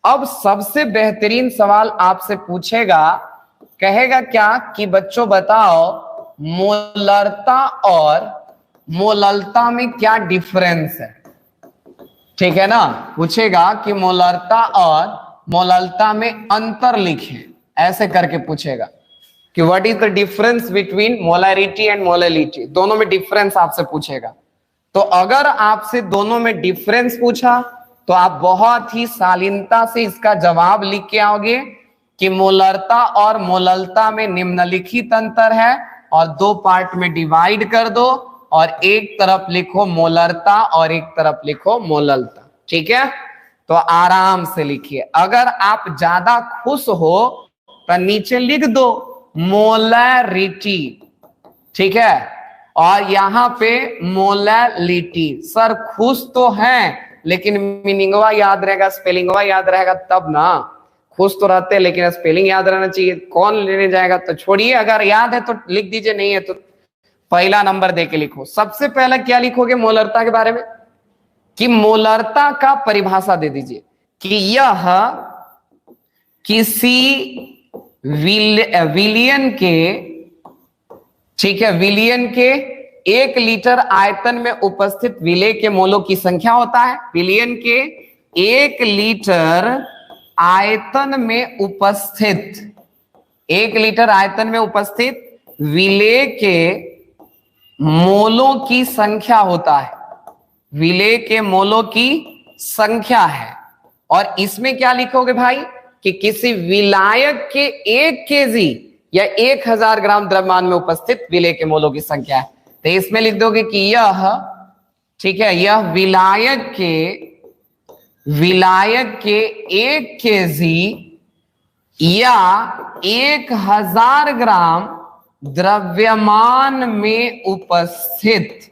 अब सबसे बेहतरीन सवाल आपसे पूछेगा, कहेगा क्या कि बच्चों बताओ मोलरता और मोललता में क्या डिफरेंस है। ठीक है ना, पूछेगा कि मोलरता और मोललता में अंतर लिखें, ऐसे करके पूछेगा कि what is the difference between molarity and molality, दोनों में डिफरेंस आपसे पूछेगा। तो अगर आपसे दोनों में डिफरेंस पूछा तो आप बहुत ही शालीनता से इसका जवाब लिख के आओगे कि मोलरता और मोललता में निम्नलिखित अंतर है और दो पार्ट में डिवाइड कर दो और एक तरफ लिखो मोलरता और एक तरफ लिखो मोललता। ठीक है, तो आराम से लिखिए। अगर आप ज्यादा खुश हो तो नीचे लिख दो मोलैरिटी, ठीक है, और यहां पे मोलैलिटी। सर खुश तो हैं लेकिन मीनिंगवा याद रहेगा, स्पेलिंगवा याद रहेगा तब ना। खुश तो रहते हैं लेकिन स्पेलिंग याद रहना चाहिए, कौन लेने जाएगा। तो छोड़िए, अगर याद है तो लिख दीजिए, नहीं है तो पहला नंबर दे के लिखो। सबसे पहले क्या लिखोगे मोलरता के बारे में, कि मोलरता का परिभाषा दे दीजिए कि यह किसी विलियन के, ठीक है, विलियन के 1 लीटर आयतन में उपस्थित विलेय के मोलों की संख्या होता है। विलियन के 1 लीटर आयतन में उपस्थित, 1 लीटर आयतन में उपस्थित विलेय के मोलों की संख्या होता है, विलेय के मोलों की संख्या है। और इसमें क्या लिखोगे भाई कि किसी विलायक के 1 केजी या 1000 ग्राम द्रव्यमान में उपस्थित विलेय के मोलों की संख्या है। तो इसमें लिख दोगे कि यह, ठीक है, यह विलायक के 1 केजी या 1000 ग्राम द्रव्यमान में उपस्थित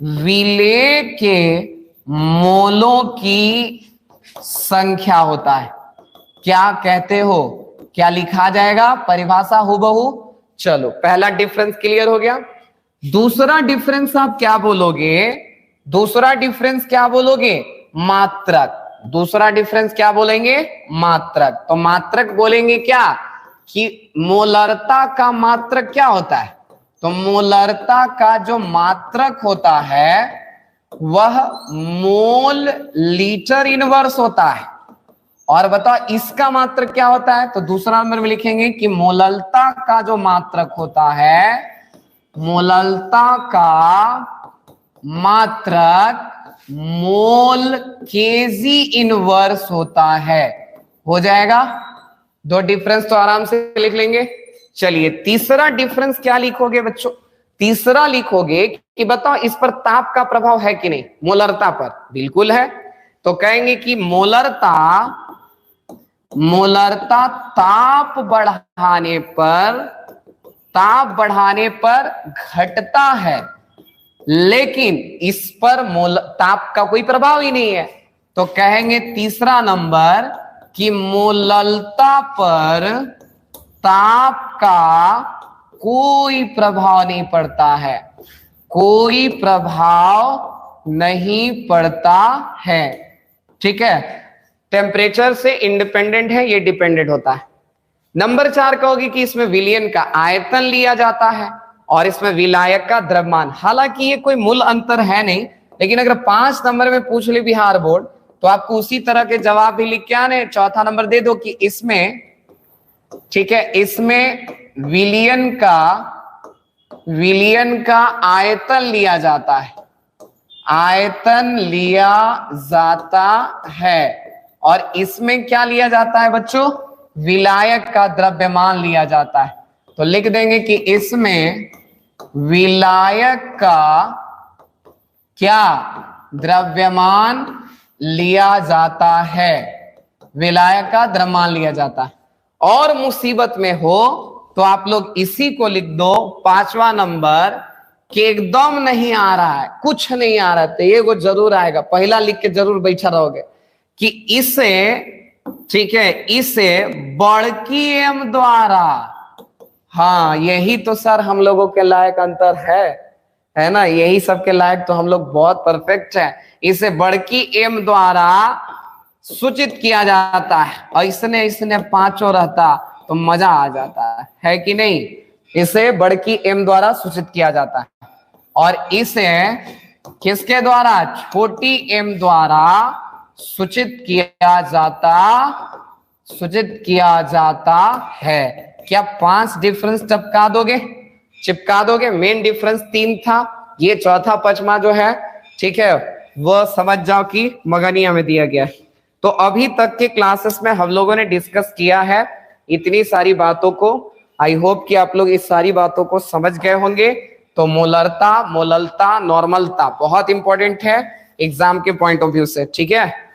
विलेय के मोलों की संख्या होता है। क्या कहते हो, क्या लिखा जाएगा परिभाषा हुबहू। चलो पहला डिफरेंस क्लियर हो गया। दूसरा डिफरेंस आप क्या बोलोगे, दूसरा डिफरेंस क्या बोलोगे, मात्रक। दूसरा डिफरेंस क्या बोलेंगे, मात्रक। तो मात्रक बोलेंगे क्या कि मोलरता का मात्रक क्या होता है। तो मोलरता का जो मात्रक होता है वह मोल लीटर इनवर्स होता है। और बताओ इसका मात्रक क्या होता है। तो दूसरा नंबर में लिखेंगे कि मोललता का जो मात्रक होता है, मोललता का मात्रक मोल केजी इनवर्स होता है। हो जाएगा, दो डिफरेंस तो आराम से लिख लेंगे। चलिए तीसरा डिफरेंस क्या लिखोगे बच्चों, तीसरा लिखोगे कि बताओ इस पर ताप का प्रभाव है कि नहीं। मोलरता पर बिल्कुल है, तो कहेंगे कि मोलरता ताप बढ़ाने पर घटता है, लेकिन इस पर ताप का कोई प्रभाव ही नहीं है। तो कहेंगे तीसरा नंबर कि मोललता पर ताप का कोई प्रभाव नहीं पड़ता है, कोई प्रभाव नहीं पड़ता है। ठीक है, टेम्परेचर से इंडिपेंडेंट है, ये डिपेंडेंट होता है। नंबर 4 कहोगे कि इसमें विलयन का आयतन लिया जाता है और इसमें विलायक का द्रव्यमान। हालांकि ये कोई मूल अंतर है नहीं, लेकिन अगर 5 नंबर में पूछ ले बिहार बोर्ड तो आपको उसी तरह के जवाब भी लिख के आने। चौथा नंबर दे दो कि इसमें, ठीक है, इसमें विलयन का आयतन लिया जाता है, आयतन लिया जाता है। और इसमें क्या लिया जाता है बच्चों, विलायक का द्रव्यमान लिया जाता है। तो लिख देंगे कि इसमें विलायक का क्या द्रव्यमान लिया जाता है, विलायक का द्रव्यमान लिया जाता है। और मुसीबत में हो तो आप लोग इसी को लिख दो 5वां नंबर कि एकदम नहीं आ रहा है, कुछ नहीं आ रहा है, तो ये वो जरूर आएगा। पहला लिख के जरूर बैठा रहोगे कि इसे, ठीक है, इसे बड़की एम द्वारा, हाँ यही तो सर हम लोगों के लायक अंतर है ना, यही सबके लायक तो हम लोग बहुत परफेक्ट है। इसे बड़की एम द्वारा सूचित किया जाता है, और इसने इसने पांचों रहता तो मजा आ जाता है कि नहीं। इसे बड़की एम द्वारा सूचित किया जाता है, और इसे किसके द्वारा, छोटी एम द्वारा सूचित किया जाता है। क्या 5 डिफरेंस चिपका दोगे? मेन डिफरेंस 3 था, ये चौथा पचमा जो है, ठीक है, वो समझ जाओ कि मगनिया में दिया गया है। तो अभी तक के क्लासेस में हम लोगों ने डिस्कस किया है इतनी सारी बातों को। आई होप कि आप लोग इस सारी बातों को समझ गए होंगे। तो मोलरता, मोललता, नॉर्मलता बहुत इंपॉर्टेंट है एग्जाम के पॉइंट ऑफ व्यू से, ठीक है।